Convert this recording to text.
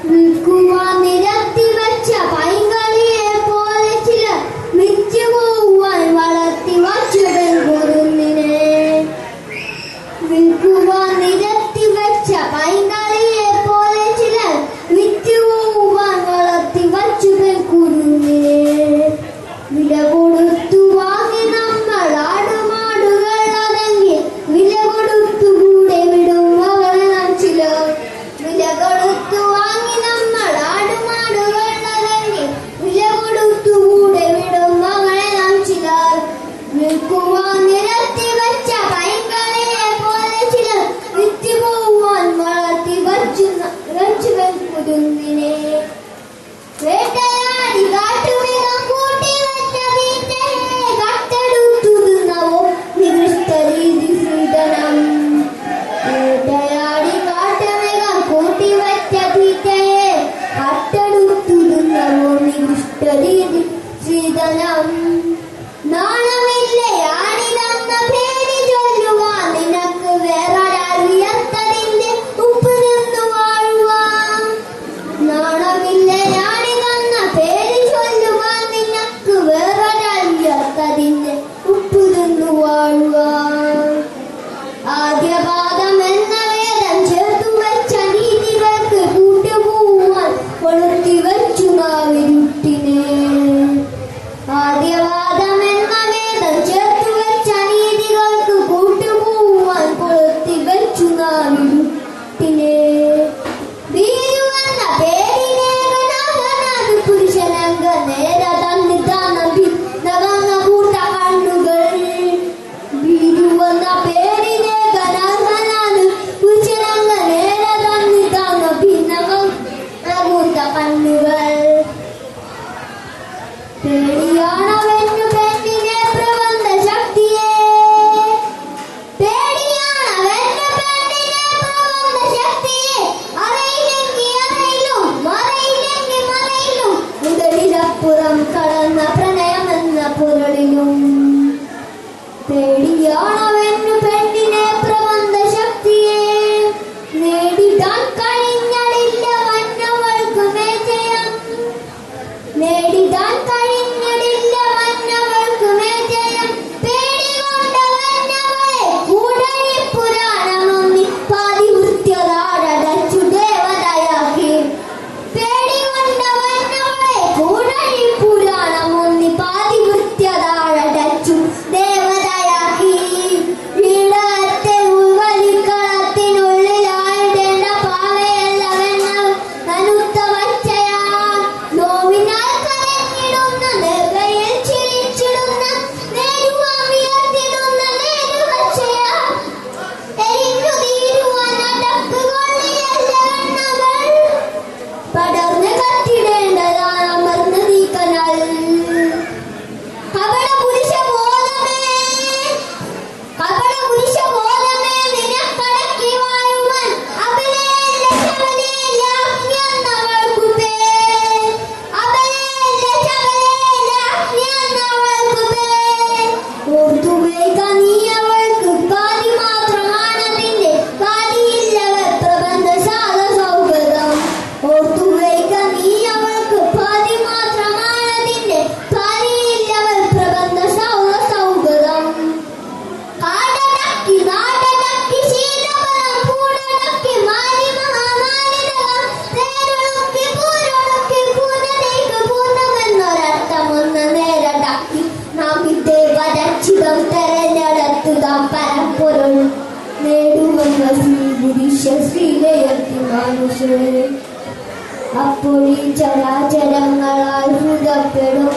വിൽക്കുവാൻ നിരത്തി വെച്ച പൈങ്കളിയെ പോലെ ചിലർ വിറ്റുപോകുവാൻ വളർത്തി വച്ചവൻ കുരുന്നിനെ. വിൽക്കുവാൻ നിരത്തി വെച്ച പൈങ്കളിയെ പോലെ ചിലർ വിറ്റുപോകുവാൻ വളർത്തി വച്ചവൻ കുരുന്നിനെ. വില കൊടുത്തു വാങ്ങി നമ്മൾ ആടുമാടുകൾ അടങ്ങി വില കൊടുത്തു കൂടെ വിടും മകളെ നാം ചിലർ. വില കൊടുത്തു വാങ്ങി നമ്മൾ ആടുമാടുകൾ അടങ്ങി വില കൊടുത്തു കൂടെ വിടും മകളെ നാം ചിലർ. വിൽക്കുവാൻ നിരത്തി വെച്ച പൈങ്കളിയെ പോലെ ചിലർ വിറ്റുപോകുവാൻ വളർത്തി വച്ചുവൻ കുരുന്നിനെ. വേട്ടയാടി കാട്ടുമൃഗം കൂട്ടി വെച്ച തീറ്റയെ കട്ടെടുത്തു തിന്നവോ നികൃഷ്ട രീതി സൂതനം. വേട്ടയാടി കാട്ടുമൃഗം കൂട്ടി വെച്ച തീറ്റയെ കട്ടെടുത്തു തിന്നവോ നികൃഷ്ട രീതി സൂതനം. നാണമില്ലയാണിതെന്ന പേര് ചൊല്ലുവാൻ നിനക്ക് വേറൊരറിയത്തതിന്റെ ഉപ്പ് തിന്നു വാഴുവാൻ. നാണമില്ലയാണിതെന്ന പേര് ചൊല്ലുവാൻ നിനക്ക് വേറൊരറിയത്തതിന്റെ ഉപ്പ് തിന്നു വാഴുവാൻ. ആദ്യപാദം എന്ന വേദം ചേർത്തു വെച്ച നീതികൾക്ക് കൂട്ടുപോവാൻ കൊളുത്തി വെച്ചു നാവിരുട്ടിനെ. ആദ്യവാദം എന്ന വേദം ചേർത്തു വെച്ച നീതികൾക്ക് കൂട്ടുപോവാൻ കൊളുത്തി വെച്ചു നാവിരുട്ടിനെ. ഭീരുവെന്ന പേരിനേകനാഥനാഥ് പുരുഷനംഗ നേര തന്നിതാനം ഭിന്നവങ്ങ കൂട്ട കണ്ണുകൾ. ഭീരുവെന്ന പേരിനേകനാഥനാഥ് പുരുഷനംഗ നേര തന്നിതാനം ഭിന്നവങ്ങ കൂട്ട കണ്ണുകൾ. പേടിയാണവനു പെണ്ണിനെ പ്രബന്ധ ശക്തിയെ. പേടിയാണവനു പെണ്ണിനെ പ്രബന്ധ ശക്തിയെ. അറിയില്ലെങ്കിൽ അറിയിലും മറയില്ലെങ്കിൽ മറയിലും മുതലിലപ്പുറം കടന്ന പ്രണയമെന്ന പൊരുളിലും. പേടിയാണവനു പെണ്ണിനെ പ്രബന്ധ ശക്തിയെ. നേടിടാൻ കഴിഞ്ഞിടില്ല വന്നവൾക്ക് മേജയം. നേടിടാൻ കഴിഞ്ഞിടില്ല വന്നവൾക്ക് മേജയം. പേടികൊണ്ടവന്നവളെ കൂടഴി പുരാണമൊന്നി പാതിവൃത്യതാടച്ചു ദേവതയാക്കി. പേടികൊണ്ടവന്നവളെ കൂടഴി പുരാണമൊന്നി പാതിവൃത്യതാടച്ചു ദേവതയാക്കി. വീടത്തെ ഉൾവലിക്കളത്തിനുള്ളിലായിടേണ്ട പാവയല്ല വെണ്ണവൾ നനുത്ത വച്ചയാ. നോവിനാൽ കരഞ്ഞിടുന്ന നെറുകയിൽ ചിരിച്ചിടുന്ന നേരുവാൻ വിയർത്തിടുന്ന നേരുവച്ചയാ. എരിഞ്ഞു തീരുവാൻ അടക്കുകൊള്ളിയല്ല വെണ്ണകൾ. പടർന്ന് കത്തിടേണ്ടതാണ് അമർന്ന് നീക്കനാൽ. കപട പുരുഷബോധമേ നിനക്കടക്കി വാഴുവാൻ അബലയല്ല ശബലയല്ല അഗ്നിയെന്നവൾക്കു പേർ. അബലയല്ല ശബലയല്ല അഗ്നിയെന്നവൾക്കു പേർ. ഓർത്തുവയ്ക്ക നീ അവൾക്ക് പാതി മാത്രമാണതിന്റെ പാതിയില്ലവർ പ്രബന്ധ സാധ സൗഹൃദം. ഓർത്തുവയ്ക്ക നീ അവൾക്ക് പാതി മാത്രമാണതിന്റെ പാതിയില്ലവർ പ്രബന്ധ സൗഹൃദം. കാടടക്കി നാടടക്കി ശീലബലം കൂടടക്കി മാരി മഹാമാലിതകം തേരൊടുക്കി പൂരൊടുക്കി പൂനതയ്ക്ക് പൂർണ്ണമെന്നൊരർത്ഥമൊന്ന് നേരടക്കി നാം ഇതേ പരക്ഷിതം തെരഞ്ഞെടുത്തുക പരപ്പൊരുൾ. നേടുവന്ന ശ്രീപുരുഷ ശ്രീലയത്തി മനുഷ്യരെ. അപ്പോഴീ ചരാചരങ്ങളാൽ ഹൃദപ്പെടും